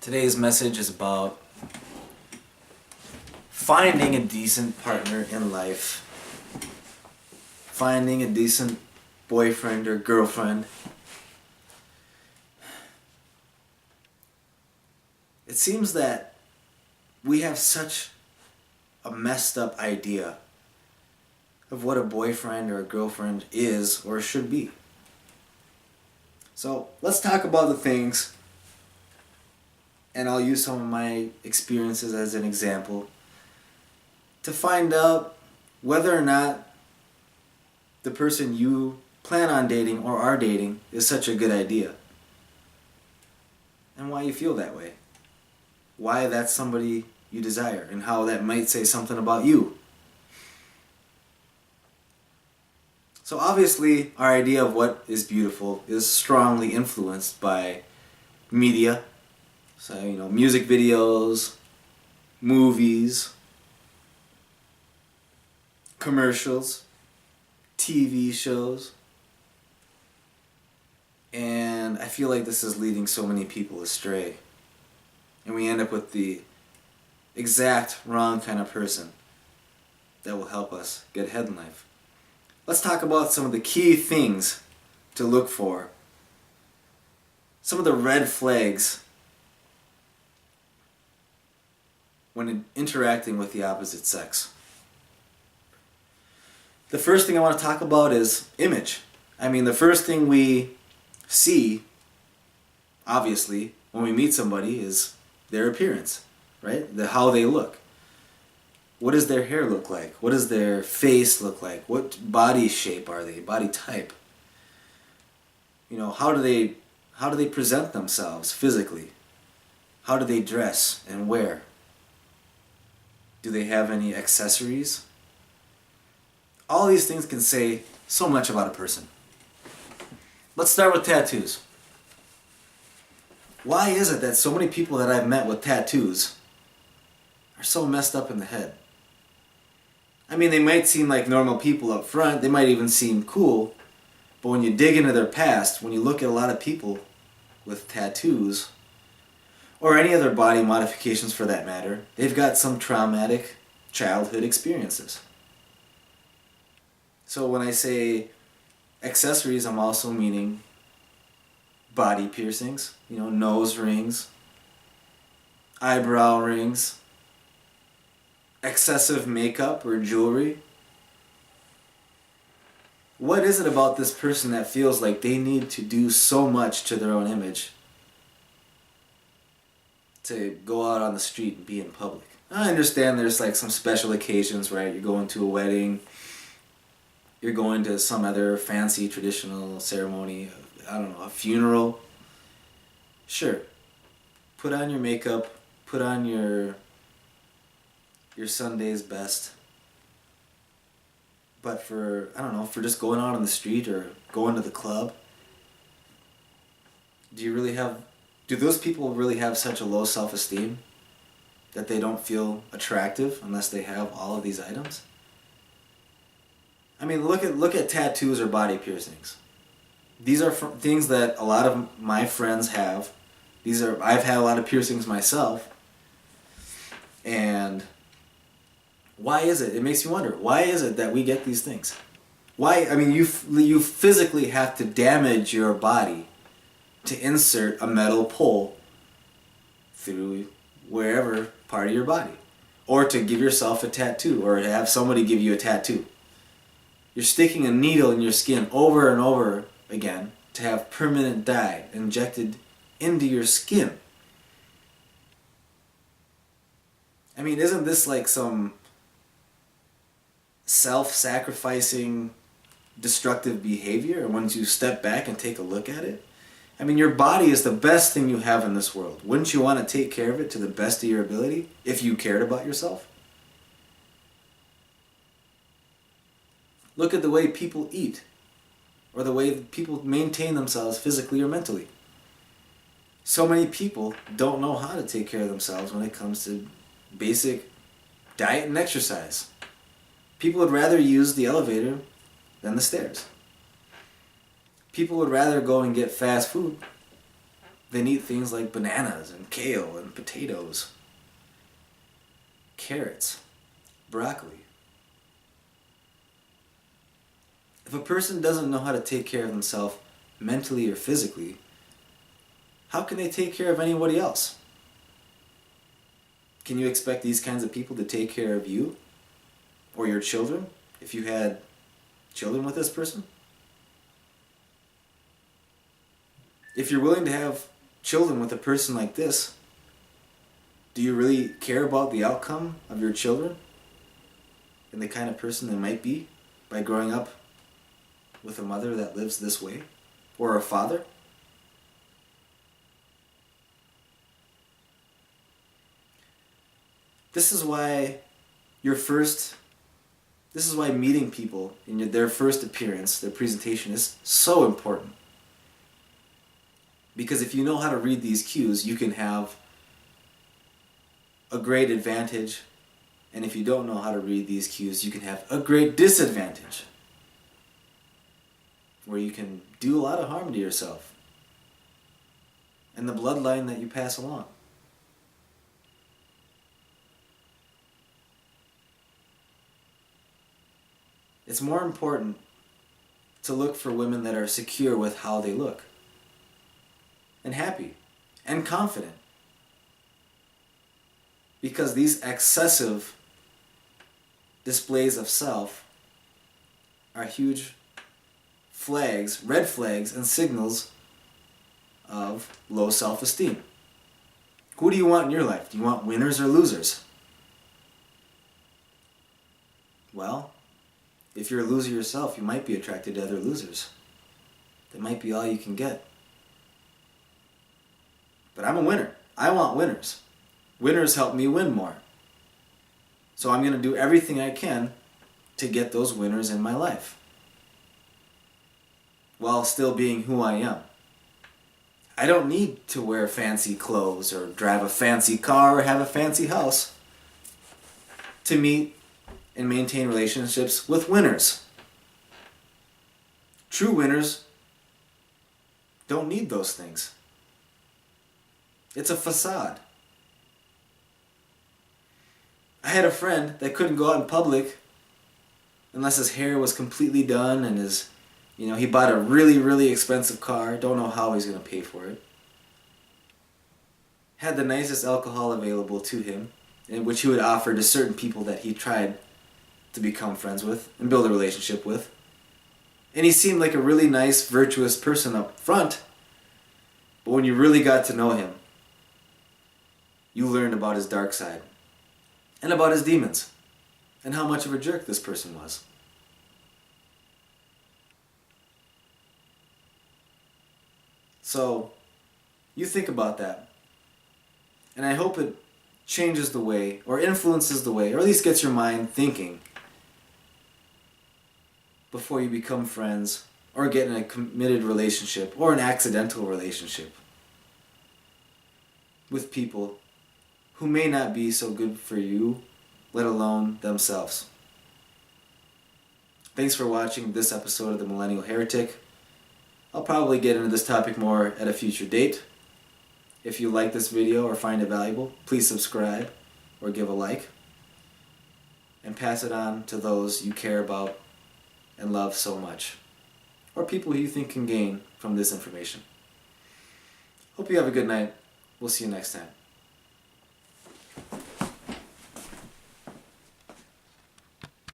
Today's message is about finding a decent partner in life, finding a decent boyfriend or girlfriend. It seems that we have such a messed up idea of what a boyfriend or a girlfriend is or should be. So let's talk about the things, and I'll use some of my experiences as an example to find out whether or not the person you plan on dating or are dating is such a good idea, and why you feel that way, why that's somebody you desire, and how that might say something about you. So obviously our idea of what is beautiful is strongly influenced by media. So, music videos, movies, commercials, TV shows. And I feel like this is leading so many people astray. And we end up with the exact wrong kind of person that will help us get ahead in life. Let's talk about some of the key things to look for. Some of the red flags when interacting with the opposite sex. The first thing I want to talk about is image. The first thing we see, obviously, when we meet somebody is their appearance, right? How they look. What does their hair look like? What does their face look like? What body shape are they? Body type? How do they present themselves physically? How do they dress and wear? Do they have any accessories? All these things can say so much about a person. Let's start with tattoos. Why is it that so many people that I've met with tattoos are so messed up in the head? They might seem like normal people up front, they might even seem cool, but when you dig into their past, when you look at a lot of people with tattoos, or any other body modifications for that matter, they've got some traumatic childhood experiences. So when I say accessories, I'm also meaning body piercings, nose rings, eyebrow rings, excessive makeup or jewelry. What is it about this person that feels like they need to do so much to their own image to go out on the street and be in public? I understand there's some special occasions, right? You're going to a wedding, you're going to some other fancy traditional ceremony, a funeral. Sure, put on your makeup, put on your Sunday's best. But for just going out on the street or going to the club, do those people really have such a low self-esteem that they don't feel attractive unless they have all of these items? Look at tattoos or body piercings. These are things that a lot of my friends have. I've had a lot of piercings myself. And why is it? It makes you wonder. Why is it that we get these things? Why? You physically have to damage your body to insert a metal pole through wherever part of your body, or to give yourself a tattoo, or to have somebody give you a tattoo. You're sticking a needle in your skin over and over again to have permanent dye injected into your skin. Isn't this like some self-sacrificing, destructive behavior once you step back and take a look at it? Your body is the best thing you have in this world. Wouldn't you want to take care of it to the best of your ability if you cared about yourself? Look at the way people eat, or the way people maintain themselves physically or mentally. So many people don't know how to take care of themselves when it comes to basic diet and exercise. People would rather use the elevator than the stairs. People would rather go and get fast food than eat things like bananas and kale and potatoes, carrots, broccoli. If a person doesn't know how to take care of themselves mentally or physically, how can they take care of anybody else? Can you expect these kinds of people to take care of you or your children if you had children with this person? If you're willing to have children with a person like this, do you really care about the outcome of your children and the kind of person they might be by growing up with a mother that lives this way, or a father? This is why meeting people in their first appearance, their presentation, is so important. Because if you know how to read these cues, you can have a great advantage, and if you don't know how to read these cues, you can have a great disadvantage, where you can do a lot of harm to yourself and the bloodline that you pass along. It's more important to look for women that are secure with how they look, and happy, and confident. Because these excessive displays of self are huge flags, red flags, and signals of low self-esteem. Who do you want in your life? Do you want winners or losers? Well, if you're a loser yourself, you might be attracted to other losers. That might be all you can get. But I'm a winner. I want winners. Winners help me win more. So I'm going to do everything I can to get those winners in my life, while still being who I am. I don't need to wear fancy clothes or drive a fancy car or have a fancy house to meet and maintain relationships with winners. True winners don't need those things. It's a facade. I had a friend that couldn't go out in public unless his hair was completely done and he bought a really, really expensive car. Don't know how he's going to pay for it. Had the nicest alcohol available to him, in which he would offer to certain people that he tried to become friends with and build a relationship with. And he seemed like a really nice, virtuous person up front. But when you really got to know him, you learned about his dark side and about his demons and how much of a jerk this person was. So, you think about that. And I hope it changes the way, or influences the way, or at least gets your mind thinking before you become friends, or get in a committed relationship, or an accidental relationship with people who may not be so good for you, let alone themselves. Thanks for watching this episode of The Millennial Heretic. I'll probably get into this topic more at a future date. If you like this video or find it valuable, please subscribe or give a like. And pass it on to those you care about and love so much, or people who you think can gain from this information. Hope you have a good night. We'll see you next time.